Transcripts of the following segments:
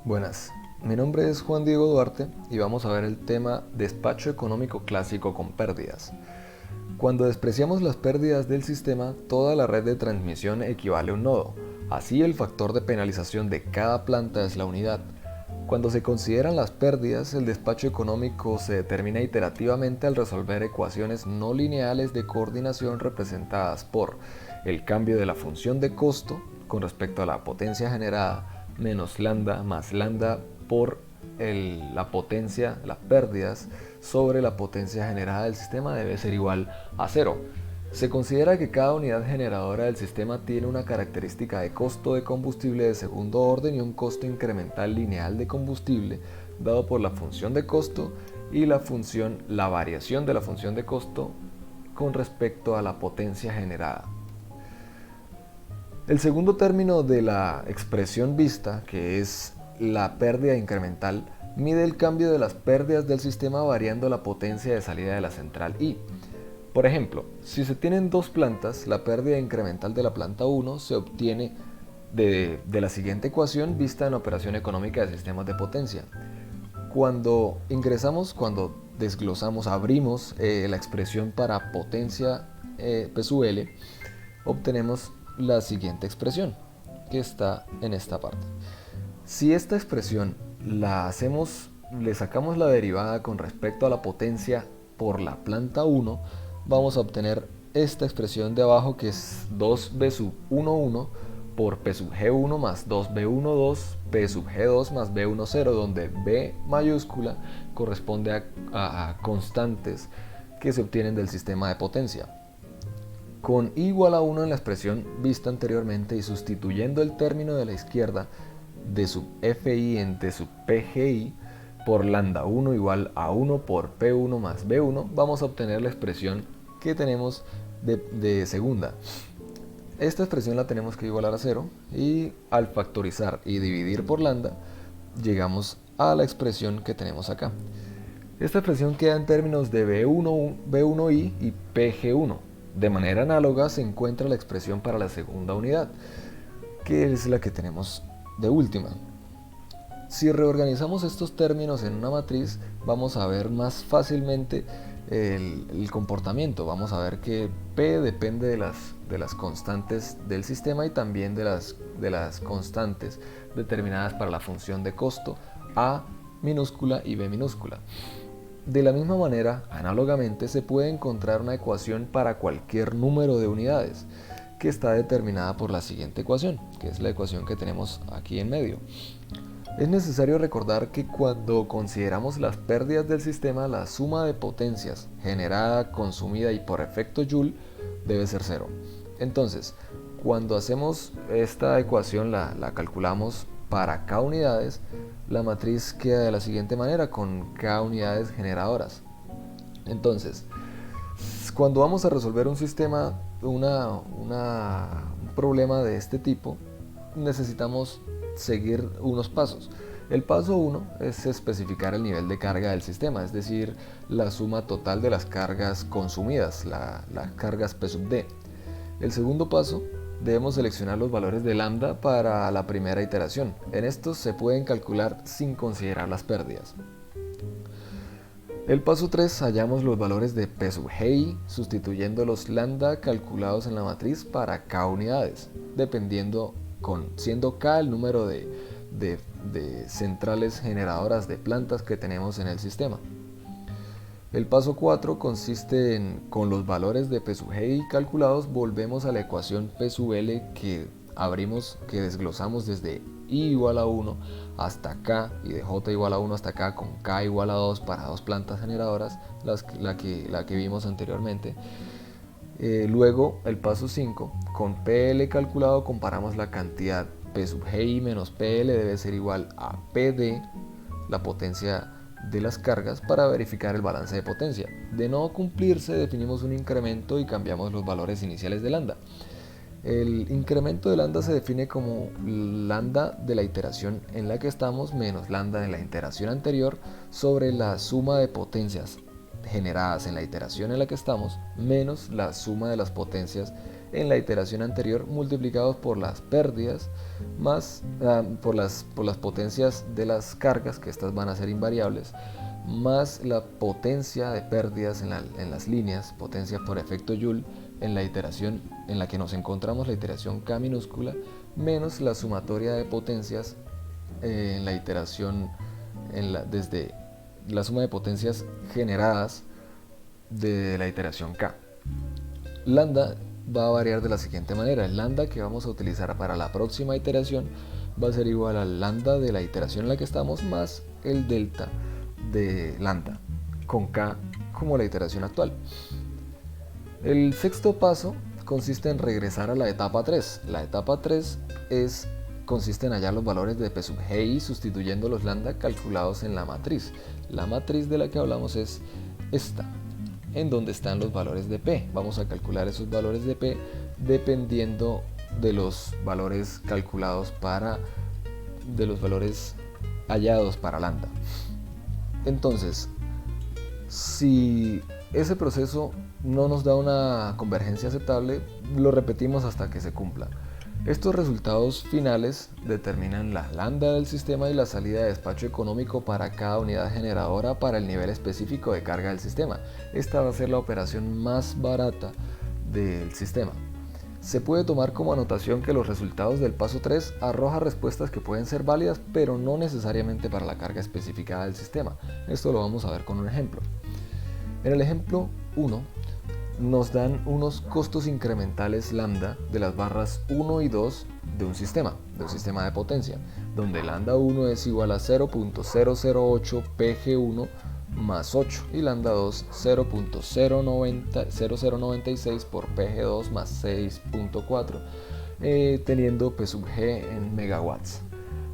Buenas, mi nombre es Juan Diego Duarte y vamos a ver el tema despacho económico clásico con pérdidas. Cuando despreciamos las pérdidas del sistema, toda la red de transmisión equivale a un nodo. Así el factor de penalización de cada planta es la unidad. Cuando se consideran las pérdidas, el despacho económico se determina iterativamente al resolver ecuaciones no lineales de coordinación representadas por el cambio de la función de costo con respecto a la potencia generada menos lambda más lambda por la potencia, las pérdidas sobre la potencia generada del sistema debe ser igual a cero. Se considera que cada unidad generadora del sistema tiene una característica de costo de combustible de segundo orden y un costo incremental lineal de combustible dado por la función de costo y la variación de la función de costo con respecto a la potencia generada. El segundo término de la expresión vista, que es la pérdida incremental, mide el cambio de las pérdidas del sistema variando la potencia de salida de la central I. Por ejemplo, si se tienen dos plantas, la pérdida incremental de la planta 1 se obtiene de la siguiente ecuación vista en operación económica de sistemas de potencia. Cuando desglosamos, abrimos la expresión para potencia P sub L, obtenemos la siguiente expresión que está en esta parte. Si esta expresión le sacamos la derivada con respecto a la potencia por la planta 1, vamos a obtener esta expresión de abajo que es 2b sub 11 por p sub g1 más 2b12 p sub g2 más b10, donde b mayúscula corresponde a constantes que se obtienen del sistema de potencia. Con i igual a 1 en la expresión vista anteriormente y sustituyendo el término de la izquierda de sub fi entre sub pgi por lambda 1 igual a 1 por p1 más b1, vamos a obtener la expresión que tenemos de segunda. Esta expresión la tenemos que igualar a 0 y al factorizar y dividir por lambda llegamos a la expresión que tenemos acá. Esta expresión queda en términos de b1i y pg1. De manera análoga se encuentra la expresión para la segunda unidad, que es la que tenemos de última. Si reorganizamos estos términos en una matriz, vamos a ver más fácilmente el comportamiento. Vamos a ver que P depende de las constantes del sistema y también de las constantes determinadas para la función de costo A minúscula y B minúscula. De la misma manera, análogamente, se puede encontrar una ecuación para cualquier número de unidades, que está determinada por la siguiente ecuación, que es la ecuación que tenemos aquí en medio. Es necesario recordar que cuando consideramos las pérdidas del sistema, la suma de potencias generada, consumida y por efecto Joule debe ser cero. Entonces, cuando hacemos esta ecuación, la calculamos para K unidades, la matriz queda de la siguiente manera con K unidades generadoras. Entonces, cuando vamos a resolver un sistema, un problema de este tipo, necesitamos seguir unos pasos. El paso 1 es especificar el nivel de carga del sistema, es decir, la suma total de las cargas consumidas, las cargas P sub D. El segundo paso, debemos seleccionar los valores de lambda para la primera iteración. En estos se pueden calcular sin considerar las pérdidas. El paso 3, hallamos los valores de P sub gi sustituyendo los lambda calculados en la matriz para K unidades, siendo K el número de centrales generadoras de plantas que tenemos en el sistema. El paso 4 consiste en, con los valores de P sub gi calculados, volvemos a la ecuación P sub L que desglosamos desde I igual a 1 hasta K y de J igual a 1 hasta K con K igual a 2 para dos plantas generadoras, la que vimos anteriormente. Luego, el paso 5, con PL calculado comparamos la cantidad P sub gi menos PL debe ser igual a PD, la potencia de las cargas, para verificar el balance de potencia. De no cumplirse, definimos un incremento y cambiamos los valores iniciales de lambda. El incremento de lambda se define como lambda de la iteración en la que estamos menos lambda de la iteración anterior sobre la suma de potencias generadas en la iteración en la que estamos menos la suma de las potencias en la iteración anterior multiplicados por las pérdidas más por las potencias de las cargas, que estas van a ser invariables, más la potencia de pérdidas en las líneas, potencia por efecto Joule, en la iteración en la que nos encontramos, la iteración K minúscula, menos la sumatoria de potencias en la iteración desde la suma de potencias generadas de la iteración K. Lambda va a variar de la siguiente manera. El lambda que vamos a utilizar para la próxima iteración va a ser igual al lambda de la iteración en la que estamos más el delta de lambda, con K como la iteración actual. El sexto paso consiste en regresar a la etapa 3. La etapa 3 consiste en hallar los valores de P sub Gi sustituyendo los lambda calculados en la matriz. La matriz de la que hablamos es esta, en donde están los valores de P. Vamos a calcular esos valores de P dependiendo de los valores calculados de los valores hallados para lambda. Entonces, si ese proceso no nos da una convergencia aceptable, lo repetimos hasta que se cumpla. Estos resultados finales determinan la lambda del sistema y la salida de despacho económico para cada unidad generadora para el nivel específico de carga del sistema. Esta va a ser la operación más barata del sistema. Se puede tomar como anotación que los resultados del paso 3 arrojan respuestas que pueden ser válidas, pero no necesariamente para la carga especificada del sistema. Esto lo vamos a ver con un ejemplo. En el ejemplo 1 nos dan unos costos incrementales lambda de las barras 1 y 2 de un sistema de potencia, donde lambda 1 es igual a 0.008 PG1 más 8 y lambda 2 0.0096 por PG2 más 6.4, teniendo P sub G en megawatts.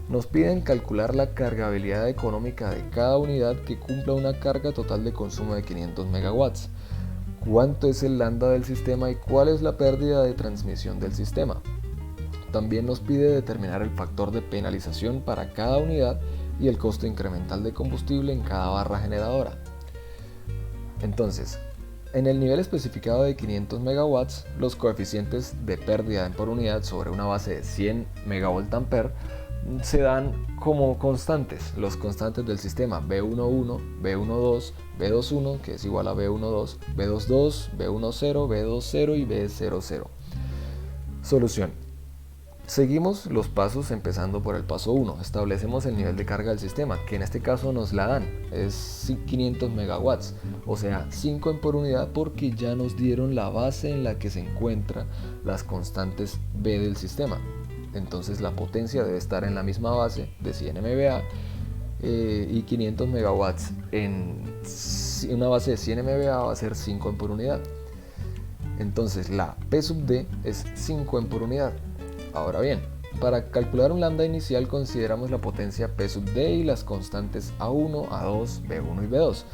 Nos piden calcular la cargabilidad económica de cada unidad que cumpla una carga total de consumo de 500 megawatts. ¿Cuánto es el lambda del sistema y cuál es la pérdida de transmisión del sistema? También nos pide determinar el factor de penalización para cada unidad y el costo incremental de combustible en cada barra generadora. Entonces, en el nivel especificado de 500 megawatts, los coeficientes de pérdida por unidad sobre una base de 100 MVA se dan como constantes, los constantes del sistema B11, B12, B21, que es igual a B12, B22, B10, B20 y B00. Solución. Seguimos los pasos empezando por el paso 1. Establecemos el nivel de carga del sistema, que en este caso nos la dan, es 500 megawatts, o sea 5 en por unidad, porque ya nos dieron la base en la que se encuentran las constantes B del sistema. Entonces la potencia debe estar en la misma base de 100 MVA y 500 megawatts en una base de 100 MVA va a ser 5 en por unidad. Entonces la P sub D es 5 en por unidad. Ahora bien, para calcular un lambda inicial consideramos la potencia P sub D y las constantes A1, A2, B1 y B2.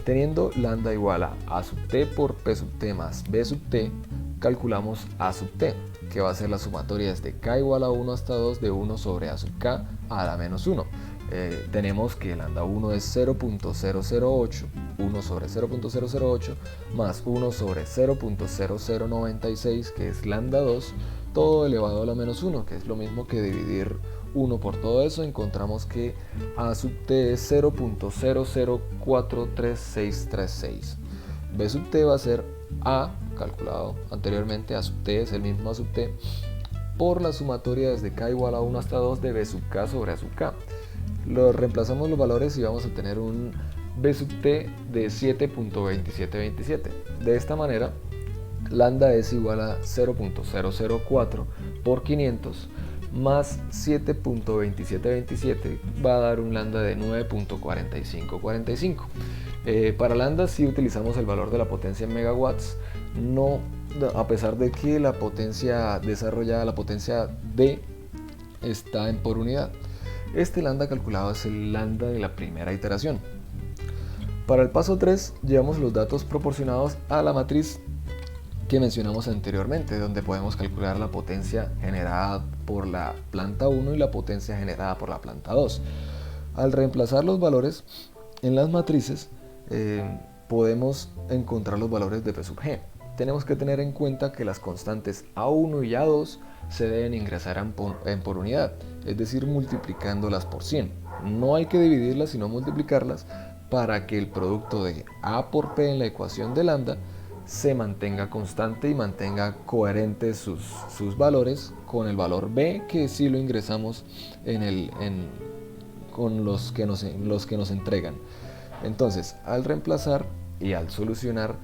Teniendo lambda igual a A sub T por P sub T más B sub T, calculamos A sub T, que va a ser la sumatoria desde K igual a 1 hasta 2 de 1 sobre A sub K a la menos 1. Tenemos que lambda 1 es 0.008, 1 sobre 0.008 más 1 sobre 0.0096, que es lambda 2, todo elevado a la menos 1, que es lo mismo que dividir 1 por todo eso. Encontramos que A sub T es 0.00433636. B sub T va a ser A, calculado anteriormente, A sub T es el mismo A sub T, por la sumatoria desde K igual a 1 hasta 2 de B sub K sobre A sub K. Reemplazamos los valores y vamos a tener un B sub T de 7.2727. De esta manera, lambda es igual a 0.004 por 500 más 7.2727 va a dar un lambda de 9.4545. Para lambda sí utilizamos el valor de la potencia en megawatts, a pesar de que la potencia desarrollada, la potencia D, está en por unidad. Este lambda calculado es el lambda de la primera iteración. Para el paso 3 llevamos los datos proporcionados a la matriz que mencionamos anteriormente, donde podemos calcular la potencia generada por la planta 1 y la potencia generada por la planta 2. Al reemplazar los valores en las matrices, podemos encontrar los valores de P sub G. tenemos que tener en cuenta que las constantes A1 y A2 se deben ingresar en por unidad, es decir, multiplicándolas por 100. No hay que dividirlas, sino multiplicarlas para que el producto de A por P en la ecuación de lambda se mantenga constante y mantenga coherentes sus valores con el valor B, que sí lo ingresamos con los que nos entregan. Entonces, al reemplazar y al solucionar,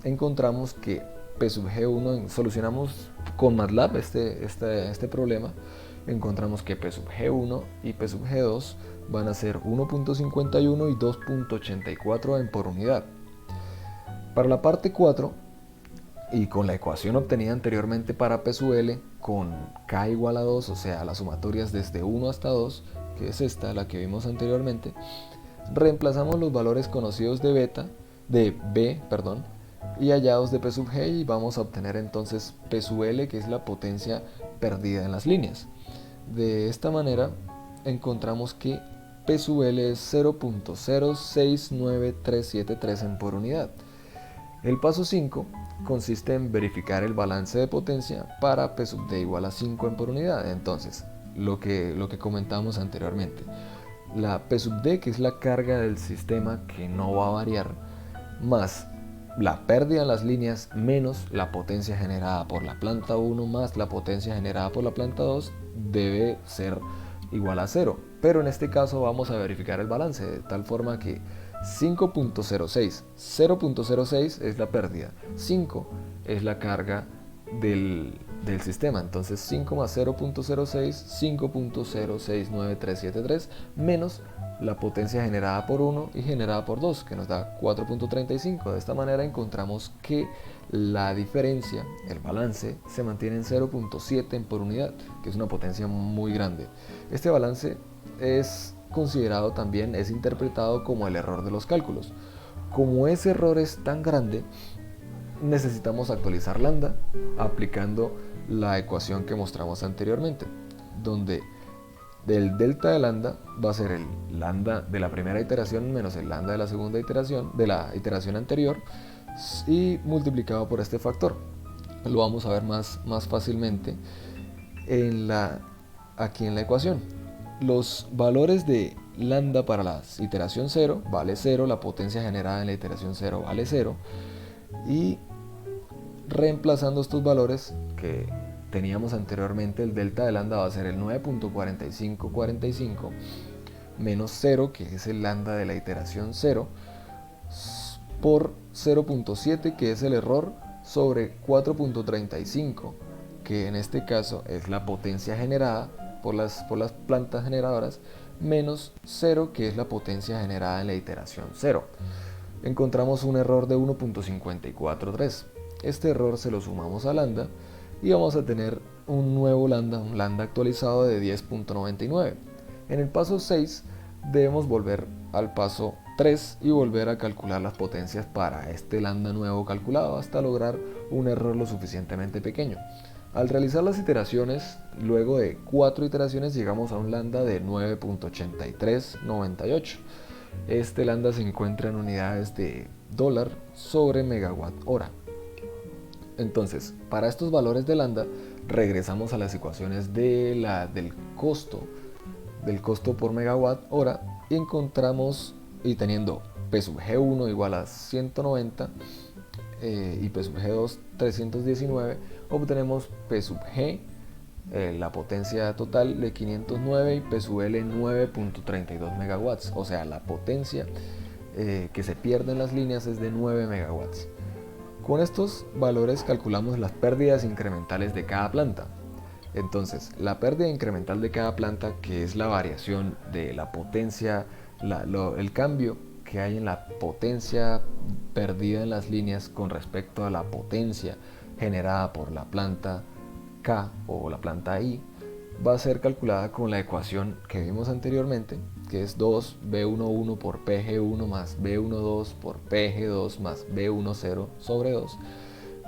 encontramos que P sub G1, solucionamos con MATLAB este problema, encontramos que P sub G1 y P sub G2 van a ser 1.51 y 2.84 en por unidad. Para la parte 4, y con la ecuación obtenida anteriormente para P sub L, con K igual a 2, o sea, las sumatorias desde 1 hasta 2, que es esta, la que vimos anteriormente, reemplazamos los valores conocidos de B, y hallados de P sub G, y vamos a obtener entonces P sub L, que es la potencia perdida en las líneas. De esta manera encontramos que P sub L es 0.069373 en por unidad. El paso 5 consiste en verificar el balance de potencia para P sub D igual a 5 en por unidad. Entonces, lo que comentamos anteriormente, la P sub D, que es la carga del sistema que no va a variar, más la pérdida en las líneas menos la potencia generada por la planta 1 más la potencia generada por la planta 2, debe ser igual a 0. Pero en este caso vamos a verificar el balance de tal forma que 0.06 es la pérdida, 5 es la carga del sistema. Entonces 5 más 0.06, 5.069373 menos la potencia generada por 1 y generada por 2, que nos da 4.35. De esta manera encontramos que la diferencia, el balance, se mantiene en 0.7 en por unidad, que es una potencia muy grande. Este balance es considerado también, es interpretado como el error de los cálculos. Como ese error es tan grande, necesitamos actualizar lambda aplicando la ecuación que mostramos anteriormente, donde del delta de lambda va a ser el lambda de la primera iteración menos el lambda de la segunda iteración, de la iteración anterior, y multiplicado por este factor. Lo vamos a ver más fácilmente aquí en la ecuación. Los valores de lambda para la iteración 0 vale 0, la potencia generada en la iteración 0 vale 0, y reemplazando estos valores que teníamos anteriormente, el delta de lambda va a ser el 9.4545 menos 0, que es el lambda de la iteración 0, por 0.7, que es el error, sobre 4.35, que en este caso es la potencia generada por las plantas generadoras, menos 0, que es la potencia generada en la iteración 0. Encontramos un error de 1.543. Este error se lo sumamos a lambda y vamos a tener un nuevo lambda, un lambda actualizado de 10.99. En el paso 6 debemos volver al paso 3 y volver a calcular las potencias para este lambda nuevo calculado hasta lograr un error lo suficientemente pequeño. Al realizar las iteraciones, luego de 4 iteraciones llegamos a un lambda de 9.8398. Este lambda se encuentra en unidades de dólar sobre megawatt hora. Entonces, para estos valores de lambda, regresamos a las ecuaciones del costo por megawatt hora, y encontramos, y teniendo P sub G1 igual a 190 y P sub G2 319, obtenemos P sub G, la potencia total, de 509, y P sub L 9.32 megawatts, o sea, la potencia que se pierde en las líneas es de 9 megawatts. Con estos valores calculamos las pérdidas incrementales de cada planta. Entonces, la pérdida incremental de cada planta, que es la variación de la potencia, el cambio que hay en la potencia perdida en las líneas con respecto a la potencia generada por la planta K o la planta I, va a ser calculada con la ecuación que vimos anteriormente, que es 2B11 por PG1 más B12 por PG2 más B10 sobre 2.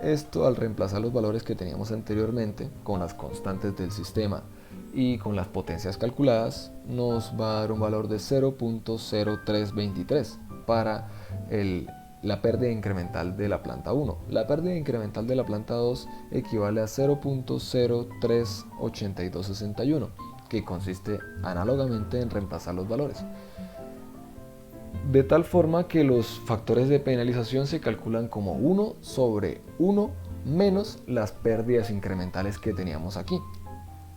Esto, al reemplazar los valores que teníamos anteriormente con las constantes del sistema y con las potencias calculadas, nos va a dar un valor de 0.0323 para la pérdida incremental de la planta 1. La pérdida incremental de la planta 2 equivale a 0.038261, que consiste análogamente en reemplazar los valores. De tal forma que los factores de penalización se calculan como 1 sobre 1 menos las pérdidas incrementales que teníamos aquí.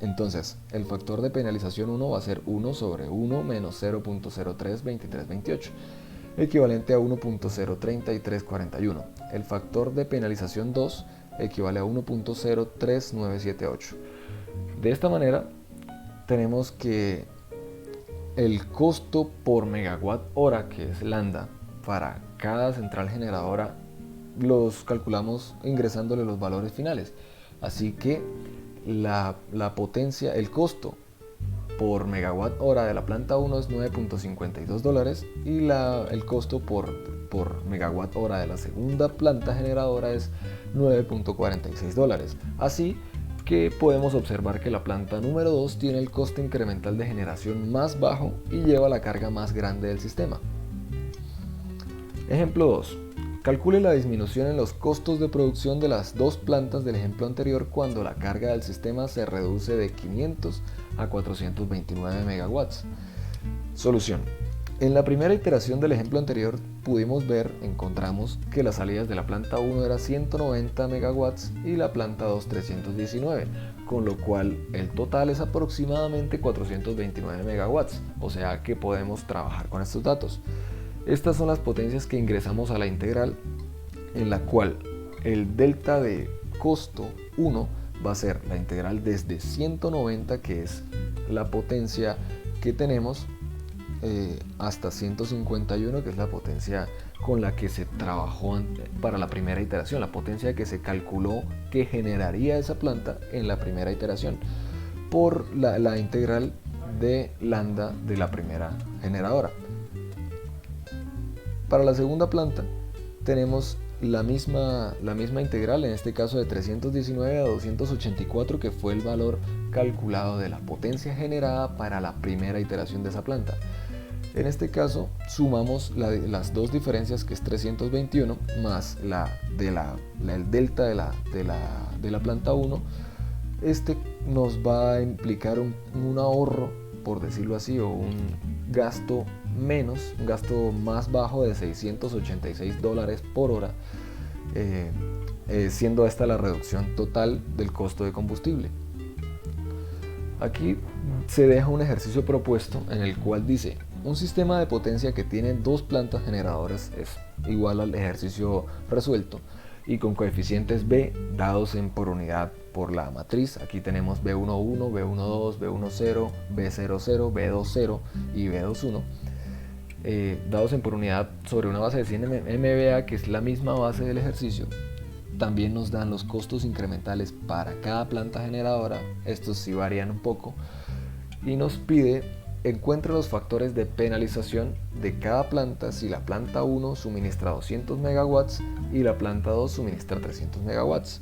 Entonces, el factor de penalización 1 va a ser 1 sobre 1 menos 0.032328, equivalente a 1.03341. El factor de penalización 2 equivale a 1.03978. De esta manera, tenemos que el costo por megawatt hora, que es lambda, para cada central generadora, los calculamos ingresándole los valores finales. Así que la potencia, el costo por megawatt hora de la planta 1 es $9.52 y el costo por megawatt hora de la segunda planta generadora es $9.46. Así que podemos observar que la planta número 2 tiene el costo incremental de generación más bajo y lleva la carga más grande del sistema. Ejemplo 2. Calcule la disminución en los costos de producción de las dos plantas del ejemplo anterior cuando la carga del sistema se reduce de 500 a 429 megawatts. Solución. En la primera iteración del ejemplo anterior encontramos que las salidas de la planta 1 era 190 megawatts y la planta 2 319, con lo cual el total es aproximadamente 429 megawatts, o sea que podemos trabajar con estos datos. Estas son las potencias que ingresamos a la integral, en la cual el delta de costo 1 va a ser la integral desde 190, que es la potencia que tenemos, hasta 151, que es la potencia con la que se trabajó para la primera iteración, la potencia que se calculó que generaría esa planta en la primera iteración, por la integral de lambda de la primera generadora. Para la segunda planta tenemos la misma integral, en este caso de 319 a 284, que fue el valor calculado de la potencia generada para la primera iteración de esa planta. En este caso sumamos las dos diferencias, que es 321 más el delta de la planta 1. Este nos va a implicar un ahorro, por decirlo así, o un gasto más bajo de $686 por hora, siendo esta la reducción total del costo de combustible. Aquí se deja un ejercicio propuesto en el cual dice: un sistema de potencia que tiene dos plantas generadoras es igual al ejercicio resuelto y con coeficientes B dados por unidad por la matriz. Aquí tenemos B11, B12, B10, B00, B20 y B21, dados por unidad sobre una base de 100 MVA, que es la misma base del ejercicio. También nos dan los costos incrementales para cada planta generadora, estos sí varían un poco, y nos pide: encuentre los factores de penalización de cada planta si la planta 1 suministra 200 megawatts y la planta 2 suministra 300 megawatts.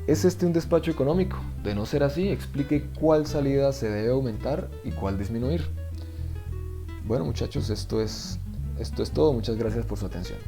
¿Es este un despacho económico? De no ser así, explique cuál salida se debe aumentar y cuál disminuir. Bueno, muchachos, esto es todo. Muchas gracias por su atención.